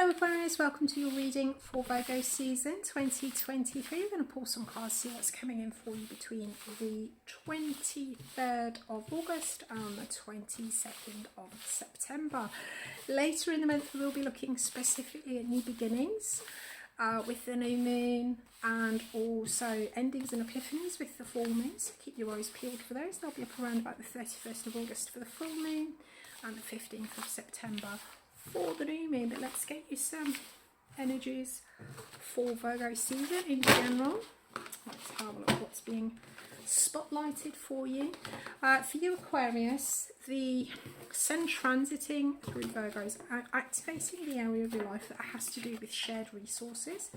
Hello Aquarius, welcome to your reading for Virgo season 2023. We're going to pull some cards, see what's coming in for you between the 23rd of August and the 22nd of September. Later in the month we'll be looking specifically at new beginnings with the new moon, and also endings and epiphanies with the full moon. So keep your eyes peeled for those. They'll be up around about the 31st of August for the full moon and the 15th of September for the new moon. But let's get you some energies for Virgo season in general. Let's have a look what's being spotlighted for you. For you Aquarius, the sun transiting through Virgo is activating the area of your life that has to do with shared resources.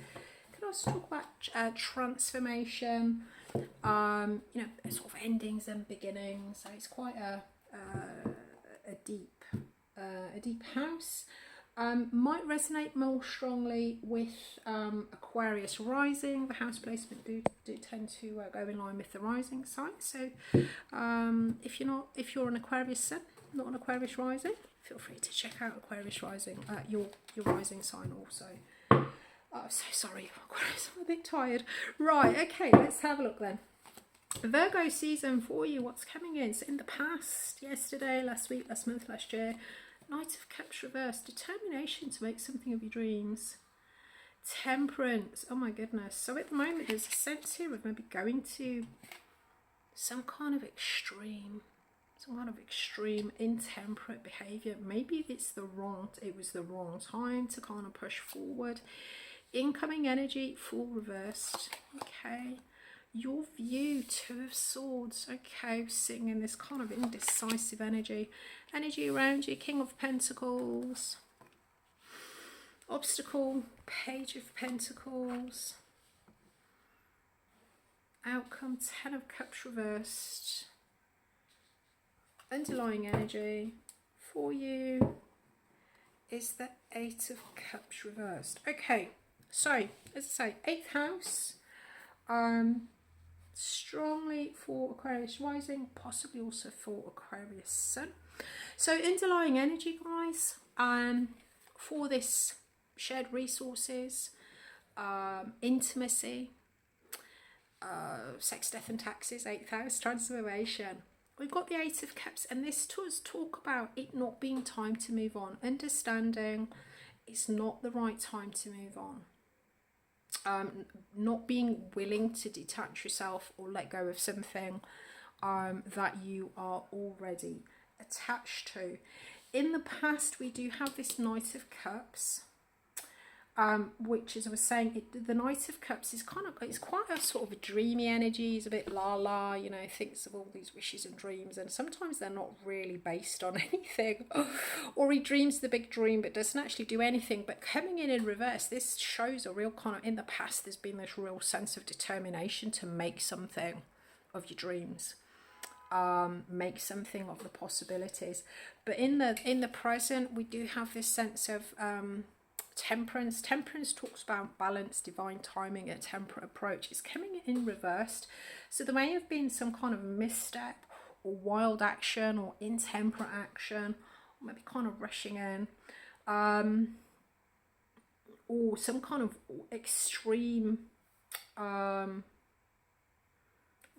Can also talk about transformation, you know, sort of endings and beginnings. So it's quite a deep house. Might resonate more strongly with Aquarius rising. The house placement do tend to go in line with the rising sign. So if you're an Aquarius sun, not an Aquarius rising, feel free to check out Aquarius rising, your rising sign also. I'm so sorry Aquarius, I'm a bit tired. Right, okay, let's have a look then. Virgo season for you, what's coming in? So in the past, yesterday, last week, last month, last year, Knight of Cups reversed, determination to make something of your dreams. Temperance, oh my goodness. So at the moment there's a sense here of maybe going to some kind of extreme intemperate behaviour. Maybe it was the wrong time to kind of push forward. Incoming energy, full reversed, okay. Your view, Two of Swords, okay, sitting in this kind of indecisive energy around you. King of Pentacles, obstacle, Page of Pentacles, outcome, Ten of Cups reversed. Underlying energy for you is the Eight of Cups reversed. Okay, so as I say, 8th house, strongly for Aquarius rising, possibly also for Aquarius sun. So underlying energy, guys, for this shared resources, intimacy, sex, death and taxes, 8th house, transformation. We've got the Eight of Cups, and this does talk about it not being time to move on, understanding it's not the right time to move on. Not being willing to detach yourself or let go of something that you are already attached to. In the past, we do have this Knight of Cups, which, as I was saying, the Knight of Cups is it's quite a sort of a dreamy energy. It's a bit la, you know, thinks of all these wishes and dreams, and sometimes they're not really based on anything. Or he dreams the big dream but doesn't actually do anything. But coming in reverse, this shows a real kind of, in the past there's been this real sense of determination to make something of your dreams, make something of the possibilities. But in the present, we do have this sense of Temperance. Temperance talks about balance, divine timing, a temperate approach. It's coming in reversed. So there may have been some kind of misstep or wild action or intemperate action, or maybe kind of rushing in, or some kind of extreme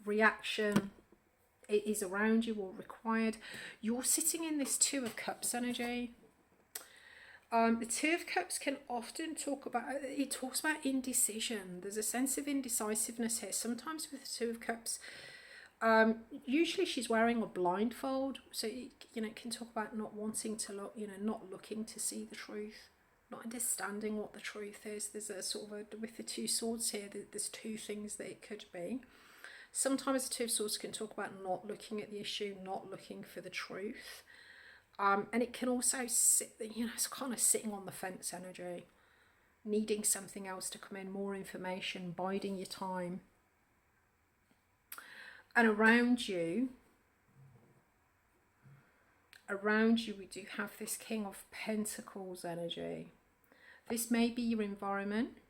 reaction is around you or required. You're sitting in this Two of Cups energy. The Two of Cups can often talks about indecision. There's a sense of indecisiveness here. Sometimes with the Two of Cups, usually she's wearing a blindfold. So, you know, it can talk about not wanting to look, you know, not looking to see the truth, not understanding what the truth is. There's a sort of with the Two Swords here, there's two things that it could be. Sometimes the Two of Swords can talk about not looking at the issue, not looking for the truth. And it can also sit, you know, it's kind of sitting on the fence energy, needing something else to come in, more information, biding your time. And around you, we do have this King of Pentacles energy. This may be your environment.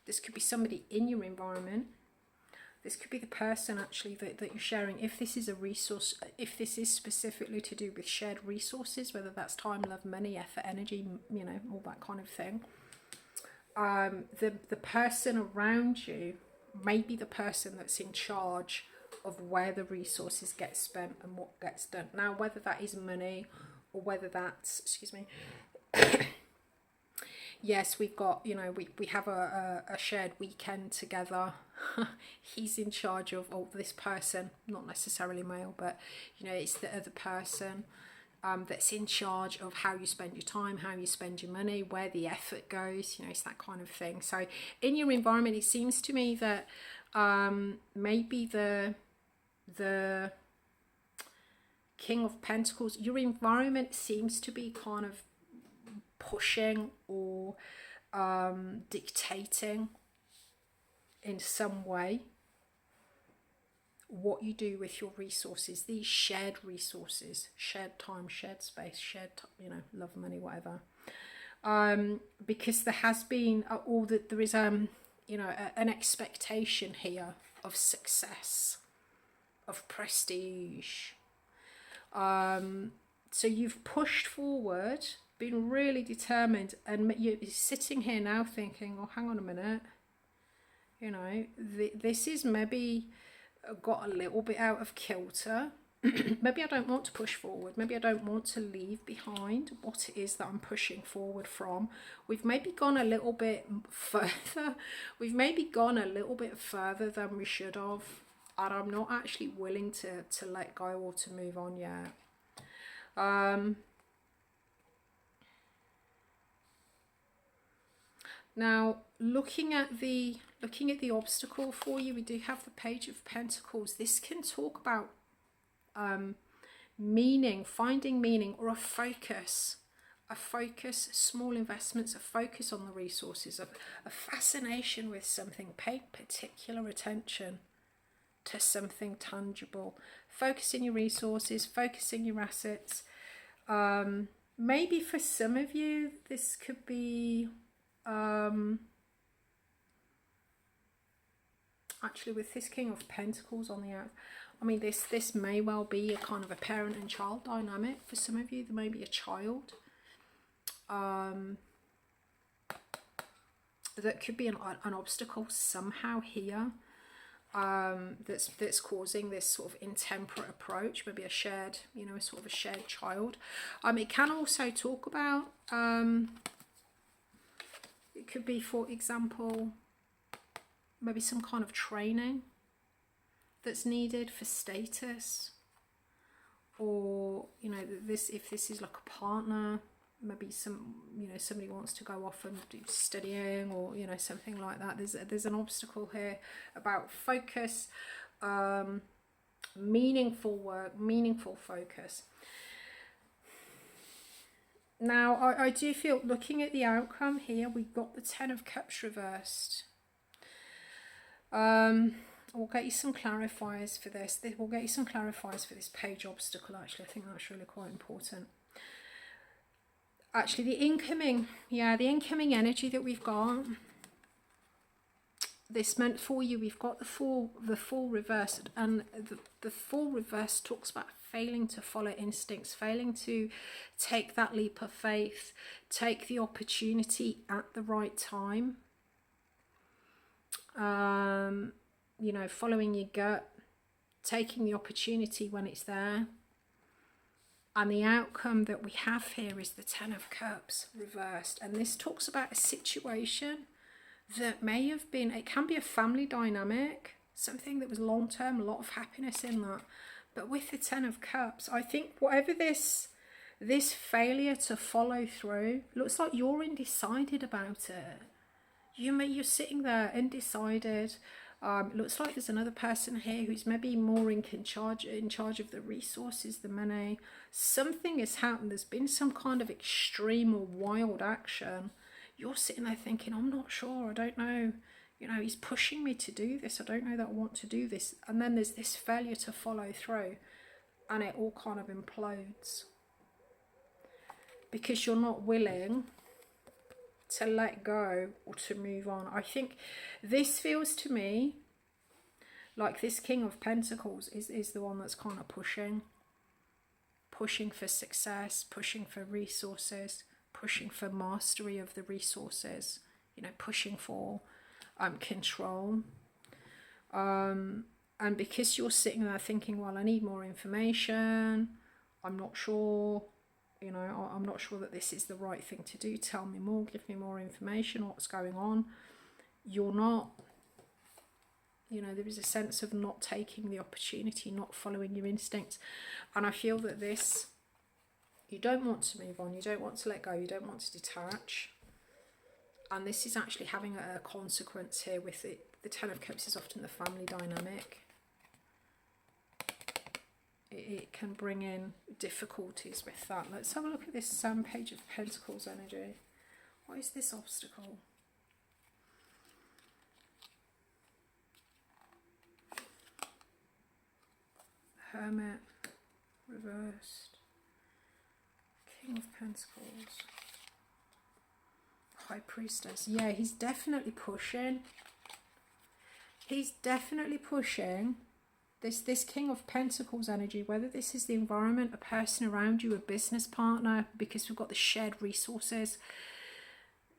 This could be somebody in your environment. This could be the person actually that you're sharing. If this is a resource, if this is specifically to do with shared resources, whether that's time, love, money, effort, energy, you know, all that kind of thing. The person around you may be the person that's in charge of where the resources get spent and what gets done. Now, whether that is money or whether that's, excuse me, yes, we've got, you know, we have a shared weekend together. He's in charge of, oh, this person, not necessarily male, but, you know, it's the other person that's in charge of how you spend your time, how you spend your money, where the effort goes, you know, it's that kind of thing. So in your environment, it seems to me that maybe the King of Pentacles, your environment seems to be kind of pushing or dictating in some way what you do with your resources, these shared resources, shared time, shared space, shared, you know, love, money, whatever. Because there has been, or that there is, you know, an expectation here of success, of prestige. So you've pushed forward, been really determined, and you're sitting here now thinking, oh, hang on a minute, you know, this is maybe got a little bit out of kilter. Maybe I don't want to push forward. Maybe I don't want to leave behind what it is that I'm pushing forward from. We've maybe gone a little bit further. We've maybe gone a little bit further than we should have. And I'm not actually willing to let go or to move on yet. Now, looking at the obstacle for you, we do have the Page of Pentacles. This can talk about meaning, finding meaning, or a focus, small investments, a focus on the resources, a fascination with something, pay particular attention to something tangible, focusing your resources, focusing your assets. Maybe for some of you, this could be actually with this King of Pentacles on the out. I mean, this may well be a kind of a parent and child dynamic. For some of you, there may be a child. That could be an obstacle somehow here. That's causing this sort of intemperate approach, maybe a shared, you know, sort of a shared child. It can also talk about, it could be, for example, maybe some kind of training that's needed for status, or, you know, if this is like a partner, maybe some, you know, somebody wants to go off and do studying, or, you know, something like that. There's an obstacle here about focus, meaningful work, meaningful focus. Now, I do feel, looking at the outcome here, we've got the Ten of Cups reversed. We'll get you some clarifiers for this. We'll get you some clarifiers for this page obstacle, actually. I think that's really quite important. Actually, the incoming energy that we've got, this meant for you, we've got the Fool reversed, and the Fool reversed talks about failing to follow instincts, failing to take that leap of faith, take the opportunity at the right time. You know, following your gut, taking the opportunity when it's there. And the outcome that we have here is the Ten of Cups reversed. And this talks about a situation that may have been, it can be a family dynamic, something that was long-term, a lot of happiness in that. But with the Ten of Cups, I think whatever this failure to follow through, looks like you're undecided about it. You're sitting there undecided. Looks like there's another person here who's maybe more in charge of the resources, the money. Something has happened. There's been some kind of extreme or wild action. You're sitting there thinking, I'm not sure, I don't know. You know, he's pushing me to do this. I don't know that I want to do this. And then there's this failure to follow through, and it all kind of implodes. Because you're not willing to let go or to move on. I think this feels to me Like this King of Pentacles is the one that's kind of pushing for success, pushing for resources, pushing for mastery of the resources, you know, pushing for control. And because you're sitting there thinking, well, I need more information, I'm not sure, you know, I'm not sure that this is the right thing to do, tell me more, give me more information, what's going on. You're not, you know, there is a sense of not taking the opportunity, not following your instincts. And I feel that this, you don't want to move on, you don't want to let go, you don't want to detach. And this is actually having a consequence here with it. The Ten of Cups is often the family dynamic. It can bring in difficulties with that. Let's have a look at this Page of Pentacles energy. What is this obstacle? Hermit, reversed. King of Pentacles. High Priestess. Yeah, he's definitely pushing. He's definitely pushing. This King of Pentacles energy, whether this is the environment, a person around you, a business partner, because we've got the shared resources.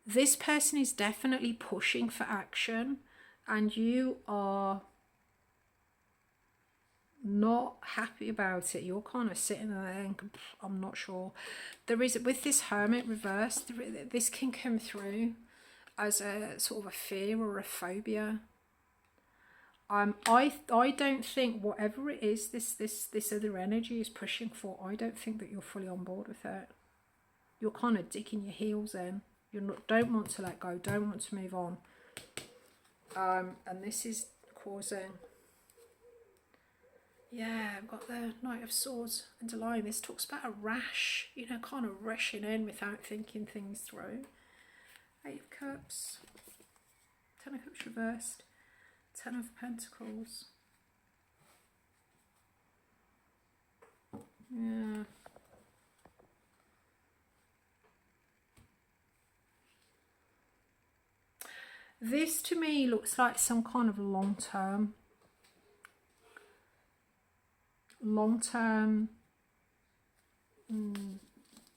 This person is definitely pushing for action, and you are not happy about it. You're kind of sitting there and I'm not sure. There is, with this Hermit reversed, this can come through as a sort of a fear or a phobia. I don't think whatever it is this other energy is pushing for, I don't think that you're fully on board with it. You're kind of digging your heels in. Don't want to let go, don't want to move on. And this is causing, yeah, I've got the Knight of Swords underlying. This talks about a rash, you know, kind of rushing in without thinking things through. Eight of Cups, Ten of Cups reversed, Ten of Pentacles. Yeah. This to me looks like some kind of long-term,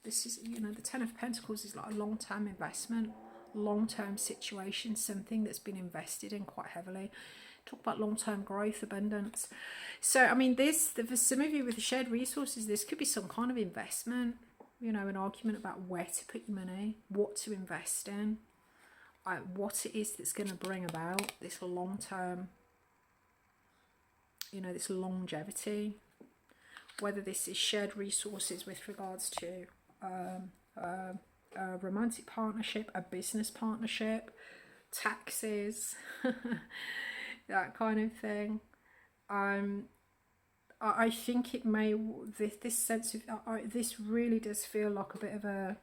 this is, you know, the Ten of Pentacles is like a long-term investment, long-term situation, something that's been invested in quite heavily. Talk about long-term growth, abundance. So, I mean, for some of you with the shared resources, this could be some kind of investment, you know, an argument about where to put your money, what to invest in, what it is that's going to bring about this long-term, you know, this longevity. Whether this is shared resources with regards to a romantic partnership, a business partnership, taxes, that kind of thing. I think it may, this sense of, this really does feel like a bit of a,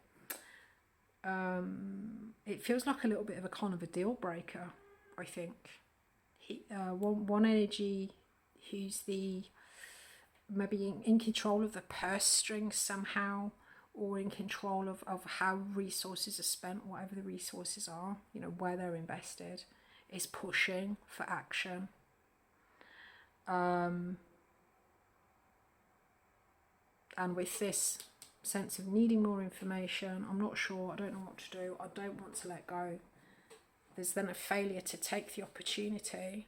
it feels like a little bit of a kind of a deal breaker, I think. One energy who's the, maybe in control of the purse strings somehow, or in control of how resources are spent, whatever the resources are, you know, where they're invested, is pushing for action. And with this sense of needing more information, I'm not sure, I don't know what to do, I don't want to let go. There's then a failure to take the opportunity.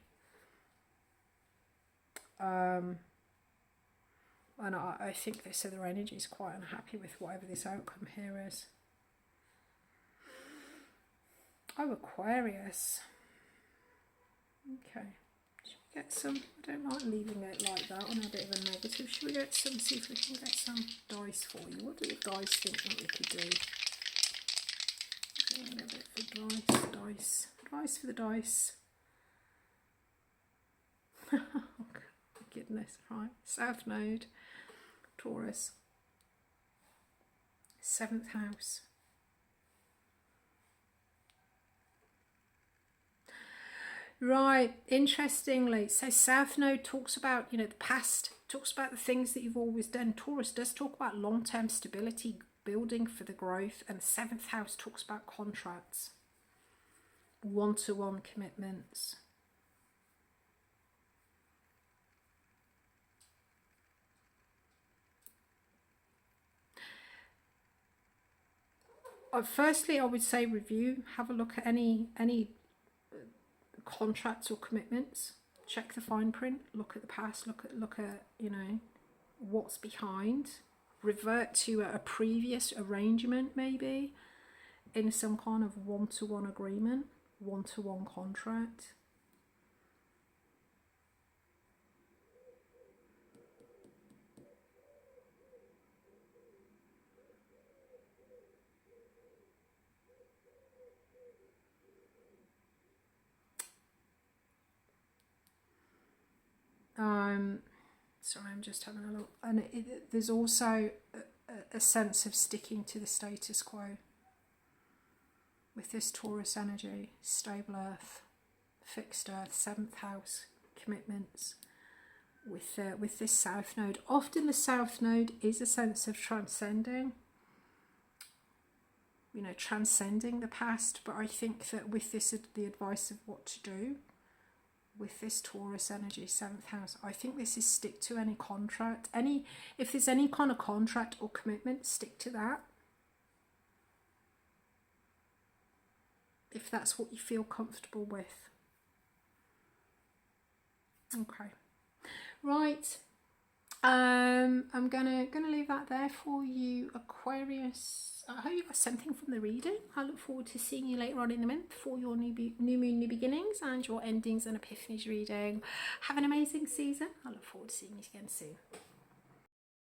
And I think this other energy is quite unhappy with whatever this outcome here is. Oh, Aquarius. Okay. Should we get some? I don't like leaving it like that on a bit of a negative. Should we get some, see if we can get some dice for you? What do the dice think that we could do? Okay, a bit for dice. Dice for the dice. Oh, goodness, right. South Node. Taurus, 7th house. Right, interestingly, so South Node talks about, you know, the past, talks about the things that you've always done. Taurus does talk about long-term stability, building for the growth, and 7th house talks about contracts, one-to-one commitments. Firstly, I would say review, have a look at any contracts or commitments, check the fine print, look at the past, look at you know, what's behind, revert to a previous arrangement, maybe in some kind of one-to-one agreement, one-to-one contract. Sorry, I'm just having a look. And there's also a sense of sticking to the status quo with this Taurus energy, stable earth, fixed earth, 7th house, commitments. With this south node, often the south node is a sense of transcending, you know, transcending the past. But I think that with this, the advice of what to do with this Taurus energy, 7th house, I think this is stick to any contract. If there's any kind of contract or commitment, stick to that. If that's what you feel comfortable with. Okay. Right. I'm gonna leave that there for you, Aquarius. I hope you got something from the reading. I look forward to seeing you later on in the month for your new moon, new beginnings, and your endings and epiphanies reading. Have an amazing season. I look forward to seeing you again soon.